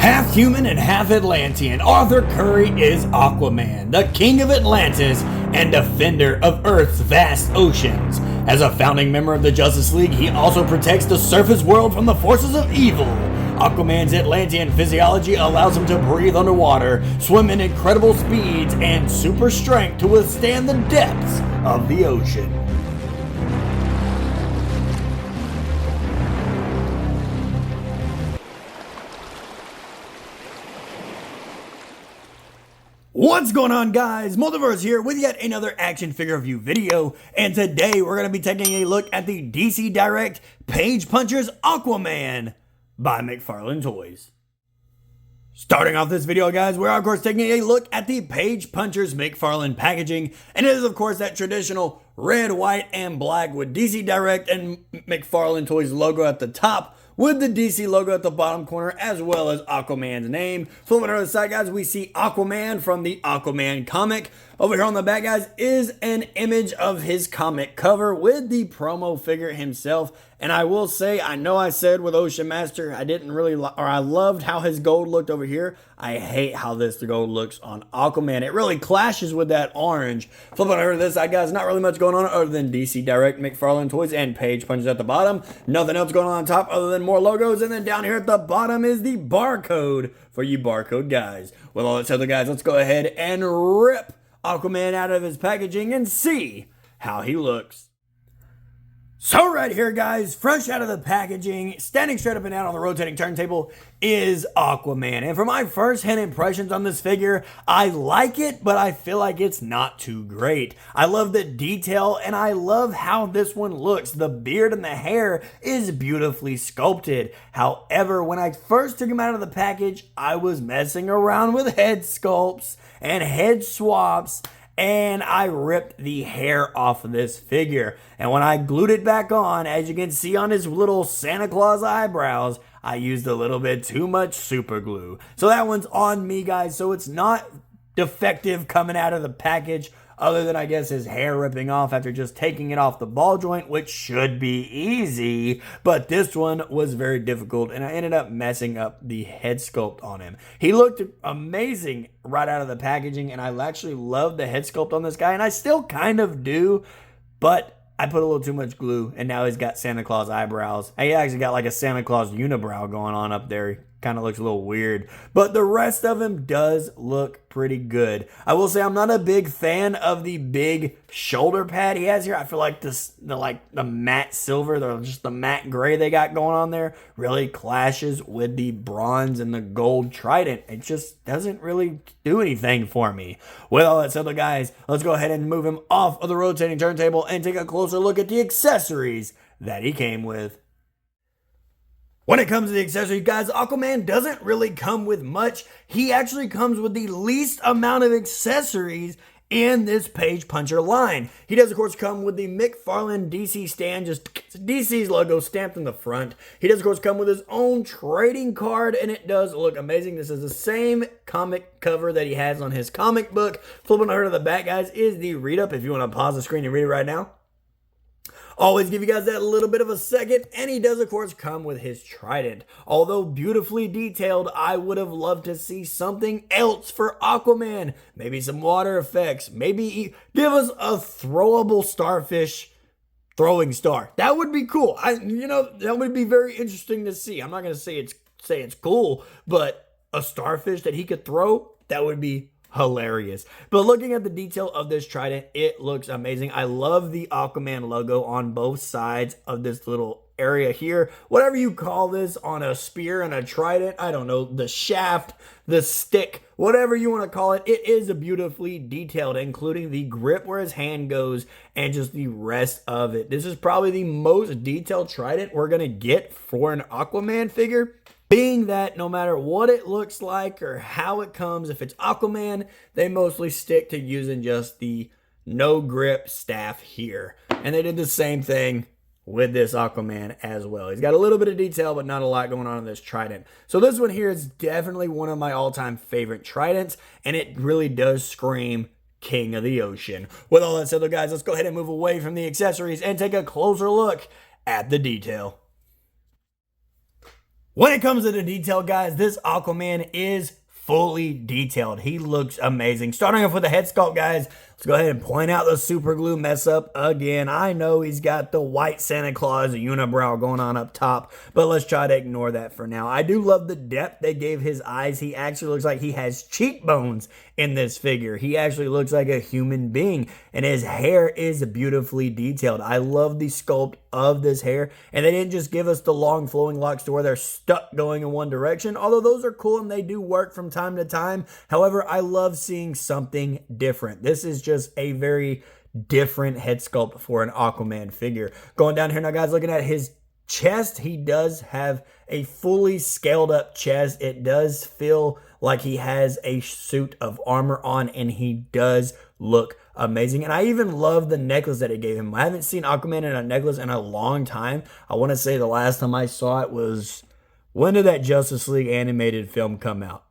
Half human and half Atlantean, Arthur Curry is Aquaman, the king of Atlantis and defender of Earth's vast oceans. As a founding member of the Justice League, he also protects the surface world from the forces of evil. Aquaman's Atlantean physiology allows him to breathe underwater, swim in incredible speeds, and super strength to withstand the depths of the ocean. What's going on, guys? Multiverse here with yet another action figure review video, and today we're going to be taking a look at the DC Direct Page Punchers Aquaman by Mcfarlane Toys. Starting off this video, guys, we're of course taking a look at the Page Punchers Mcfarlane packaging, and it is of course that traditional red, white, and black with DC Direct and Mcfarlane Toys logo at the top, with the DC logo at the bottom corner, as well as Aquaman's name. Flipping over to the side, guys, we see Aquaman from the Aquaman comic. Over here on the back, guys, is an image of his comic cover with the promo figure himself. And I will say, I know I said with Ocean Master, I loved how his gold looked over here. I hate how this gold looks on Aquaman. It really clashes with that orange. Flipping over to this side, guys, not really much going on other than DC Direct, Mcfarlane Toys, and Page Punchers at the bottom. Nothing else going on top other than more logos. And then down here at the bottom is the barcode for you barcode guys. With all that said, guys, let's go ahead and rip Aquaman out of his packaging and see how he looks. So right here, guys, fresh out of the packaging, standing straight up and down on the rotating turntable is Aquaman. And for my first hand impressions on this figure, I like it, but I feel like it's not too great. I love the detail, and I love how this one looks. The beard and the hair is beautifully sculpted. However, when I first took him out of the package, I was messing around with head sculpts and head swaps, and I ripped the hair off of this figure. And when I glued it back on, as you can see on his little Santa Claus eyebrows, I used a little bit too much super glue. So that one's on me, guys. So it's not defective coming out of the package, other than, I guess, his hair ripping off after just taking it off the ball joint, which should be easy. But this one was very difficult, and I ended up messing up the head sculpt on him. He looked amazing right out of the packaging, and I actually love the head sculpt on this guy, and I still kind of do, but I put a little too much glue, and now he's got Santa Claus eyebrows. He actually got like a Santa Claus unibrow going on up there. Kind of looks a little weird, but the rest of him does look pretty good. I will say I'm not a big fan of the big shoulder pad he has here. I feel like the matte silver, just the matte gray they got going on there really clashes with the bronze and the gold trident. It just doesn't really do anything for me. With all that said, guys, let's go ahead and move him off of the rotating turntable and take a closer look at the accessories that he came with. When it comes to the accessories, guys, Aquaman doesn't really come with much. He actually comes with the least amount of accessories in this Page Puncher line. He does, of course, come with the Mcfarlane DC stand, just DC's logo stamped in the front. He does, of course, come with his own trading card, and it does look amazing. This is the same comic cover that he has on his comic book. Flipping over to the back, guys, is the read-up if you want to pause the screen and read it right now. Always give you guys that little bit of a second, and he does, of course, come with his trident. Although beautifully detailed, I would have loved to see something else for Aquaman. Maybe some water effects. Maybe give us a throwable starfish throwing star. That would be cool. That would be very interesting to see. I'm not going to say it's cool, but a starfish that he could throw, that would be hilarious. But looking at the detail of this trident, it looks amazing. I love the Aquaman logo on both sides of this little area here. Whatever you call this on a spear and a trident, I don't know, the shaft, the stick, whatever you want to call it, it is beautifully detailed, including the grip where his hand goes and just the rest of it. This is probably the most detailed trident we're going to get for an Aquaman figure. Being that no matter what it looks like or how it comes, if it's Aquaman, they mostly stick to using just the no grip staff here. And they did the same thing with this Aquaman as well. He's got a little bit of detail, but not a lot going on in this trident. So this one here is definitely one of my all-time favorite tridents, and it really does scream King of the Ocean. With all that said, guys, let's go ahead and move away from the accessories and take a closer look at the detail. When it comes to the detail, guys, this Aquaman is fully detailed. He looks amazing. Starting off with the head sculpt, guys, let's go ahead and point out the super glue mess up again. I know he's got the white Santa Claus unibrow going on up top, but let's try to ignore that for now. I do love the depth they gave his eyes. He actually looks like he has cheekbones in this figure. He actually looks like a human being, and his hair is beautifully detailed. I love the sculpt of this hair, and they didn't just give us the long flowing locks to where they're stuck going in one direction, although those are cool and they do work from time to time. However, I love seeing something different. This is just a very different head sculpt for an Aquaman figure. Going down here now, guys, looking at his chest, he does have a fully scaled up chest. It does feel like he has a suit of armor on, and he does look amazing. And I even love the necklace that it gave him. I haven't seen Aquaman in a necklace in a long time. I want to say the last time I saw it was, when did that Justice League animated film come out?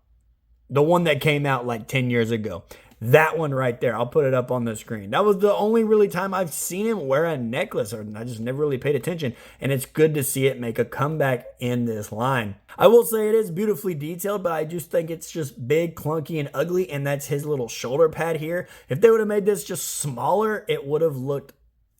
The one that came out like 10 years ago. That one right there. I'll put it up on the screen. That was the only really time I've seen him wear a necklace, or I just never really paid attention. And it's good to see it make a comeback in this line. I will say it is beautifully detailed, but I just think it's just big, clunky, and ugly. And that's his little shoulder pad here. If they would have made this just smaller, it would have looked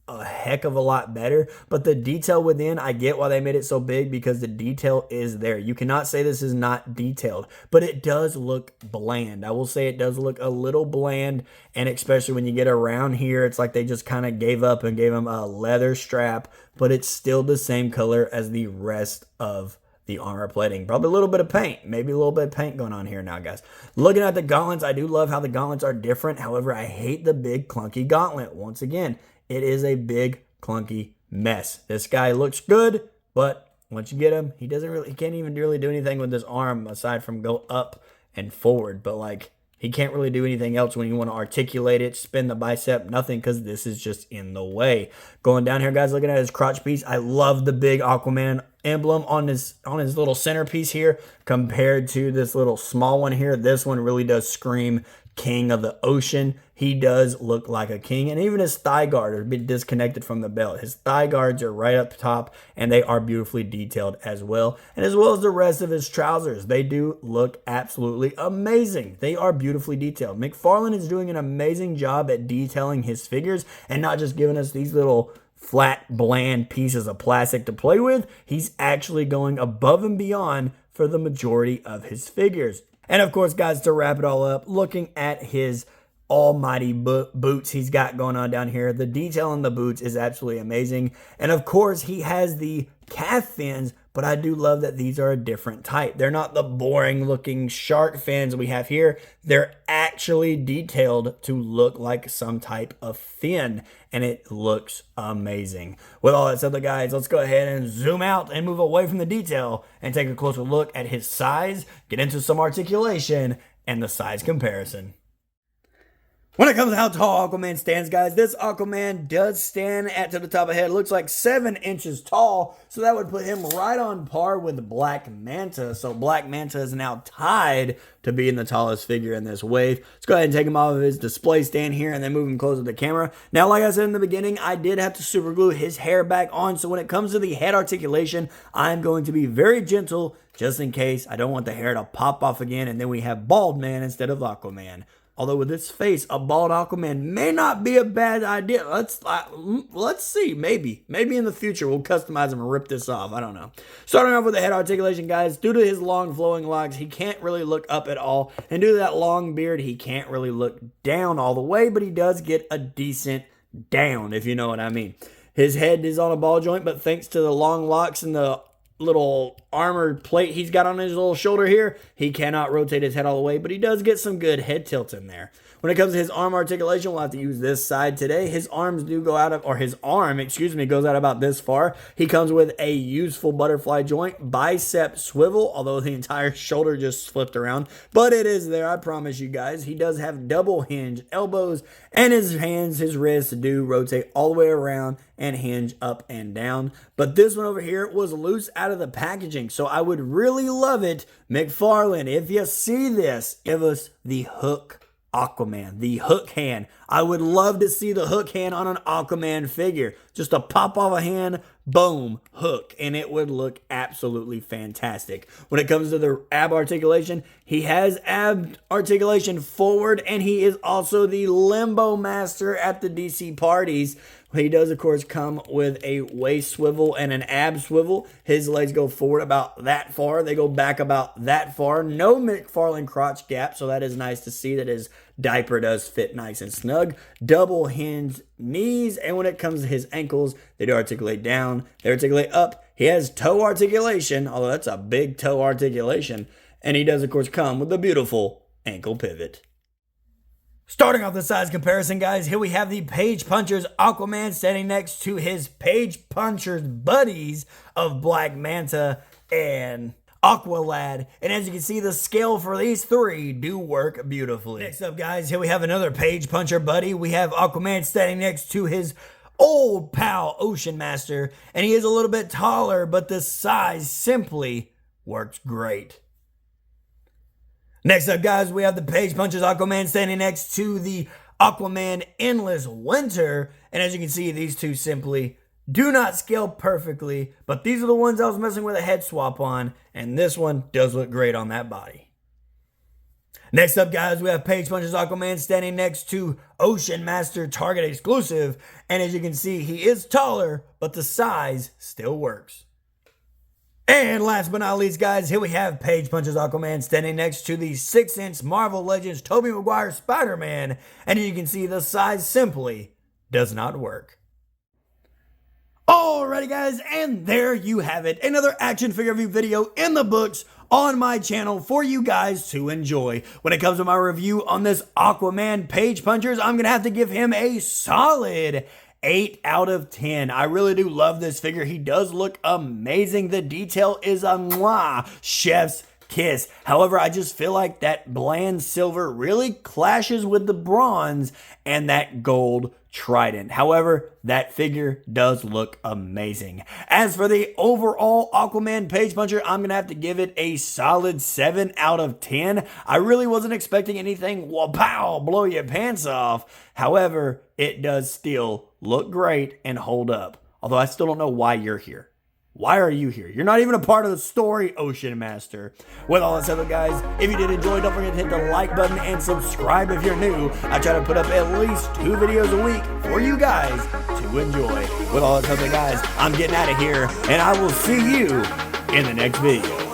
a heck of a lot better. But the detail within, I get why they made it so big, because the detail is there. You cannot say this is not detailed, but it does look bland. I will say it does look a little bland, and especially when you get around here, it's like they just kind of gave up and gave him a leather strap, but it's still the same color as the rest of the armor plating. Probably a little bit of paint, maybe a little bit of paint going on here now, guys. Looking at the gauntlets, I do love how the gauntlets are different. However, I hate the big clunky gauntlet. Once again, it is a big clunky mess. This guy looks good, but once you get him, he can't even really do anything with his arm aside from go up and forward. But like, he can't really do anything else when you want to articulate it, spin the bicep, nothing, because this is just in the way. Going down here, guys, looking at his crotch piece, I love the big Aquaman emblem on his little centerpiece here compared to this little small one here. This one really does scream king of the ocean. He does look like a king, and even his thigh guard are a bit disconnected from the belt. His thigh guards are right up top, and they are beautifully detailed as well. And as well as the rest of his trousers, they do look absolutely amazing. They are beautifully detailed. Mcfarlane is doing an amazing job at detailing his figures and not just giving us these little flat, bland pieces of plastic to play with. He's actually going above and beyond for the majority of his figures. And of course, guys, to wrap it all up, looking at his almighty boots he's got going on down here, the detail on the boots is absolutely amazing. And of course, he has the calf fins, but I do love that these are a different type. They're not the boring looking shark fins we have here. They're actually detailed to look like some type of fin, and it looks amazing. With all that said, guys, let's go ahead and zoom out and move away from the detail and take a closer look at his size, get into some articulation, and the size comparison. When it comes to how tall Aquaman stands, guys, this Aquaman does stand to the top of the head. It looks like 7 inches tall, so that would put him right on par with Black Manta. So Black Manta is now tied to being the tallest figure in this wave. Let's go ahead and take him off of his display stand here and then move him closer to the camera. Now, like I said in the beginning, I did have to super glue his hair back on, so when it comes to the head articulation, I'm going to be very gentle just in case I don't want the hair to pop off again, and then we have Bald Man instead of Aquaman. Although with this face, a bald Aquaman may not be a bad idea. Let's see. Maybe in the future we'll customize him and rip this off. I don't know. Starting off with the head articulation, guys. Due to his long flowing locks, he can't really look up at all. And due to that long beard, he can't really look down all the way. But he does get a decent down, if you know what I mean. His head is on a ball joint, but thanks to the long locks and the little armored plate he's got on his little shoulder here, he cannot rotate his head all the way, but he does get some good head tilt in there. When it comes to his arm articulation, we'll have to use this side today. His arms do go out of, or his arm, goes out about this far. He comes with a useful butterfly joint, bicep swivel, although the entire shoulder just flipped around, but it is there, I promise you guys. He does have double hinge elbows, and his hands, his wrists do rotate all the way around and hinge up and down. But this one over here was loose out of the packaging, so I would really love it, Mcfarlane, if you see this, give us the hook Aquaman, the hook hand. I would love to see the hook hand on an Aquaman figure. Just a pop off a hand, boom, hook, and it would look absolutely fantastic. When it comes to the ab articulation, he has ab articulation forward, and he is also the limbo master at the DC parties. He does, of course, come with a waist swivel and an ab swivel. His legs go forward about that far. They go back about that far. No Mcfarlane crotch gap, so that is nice to see that his diaper does fit nice and snug. Double hinged knees, and when it comes to his ankles, they do articulate down. They articulate up. He has toe articulation, although that's a big toe articulation. And he does, of course, come with a beautiful ankle pivot. Starting off the size comparison, guys, here we have the Page Punchers Aquaman standing next to his Page Punchers buddies of Black Manta and Aqualad. And as you can see, the scale for these three do work beautifully. Next up, guys, here we have another Page Puncher buddy. We have Aquaman standing next to his old pal Ocean Master. And he is a little bit taller, but the size simply works great. Next up, guys, we have the Page Punchers Aquaman standing next to the Aquaman Endless Winter. And as you can see, these two simply do not scale perfectly, but these are the ones I was messing with a head swap on, and this one does look great on that body. Next up, guys, we have Page Punchers Aquaman standing next to Ocean Master Target Exclusive. And as you can see, he is taller, but the size still works. And last but not least, guys, here we have Page Punchers Aquaman standing next to the 6-inch Marvel Legends Tobey Maguire Spider-Man. And you can see the size simply does not work. Alrighty, guys, and there you have it. Another action figure review video in the books on my channel for you guys to enjoy. When it comes to my review on this Aquaman Page Punchers, I'm going to have to give him a solid 8 out of 10. I really do love this figure. He does look amazing. The detail is a mwah, chef's kiss. However, I just feel like that bland silver really clashes with the bronze and that gold trident. However, that figure does look amazing. As for the overall Aquaman Page Puncher, I'm going to have to give it a solid 7 out of 10. I really wasn't expecting anything wow, blow your pants off. However, it does still look great and hold up. Although I still don't know why you're here. Why are you here? You're not even a part of the story, Ocean Master. With all that said, guys, if you did enjoy, don't forget to hit the like button and subscribe if you're new. I try to put up at least 2 videos a week for you guys to enjoy. With all that said, guys, I'm getting out of here, and I will see you in the next video.